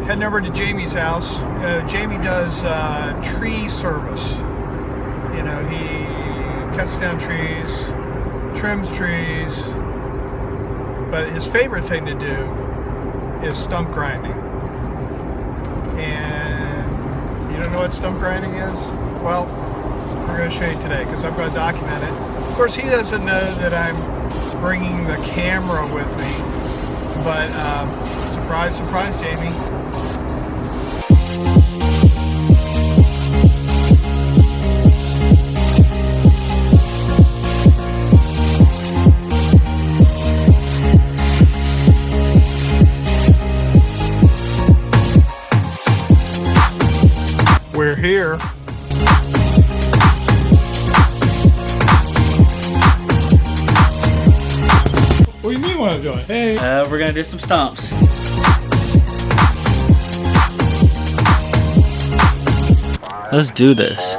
heading over to Jamie's house. Jamie does tree service. You know, he cuts down trees, trims trees, but his favorite thing to do is stump grinding. And you don't know what stump grinding is? Well, we're going to show you today because I'm going to document it. Of course, he doesn't know that I'm bringing the camera with me, but surprise, surprise, Jamie. We're here. What do you mean what I'm doing? Hey. We're gonna do some stumps. Let's do this.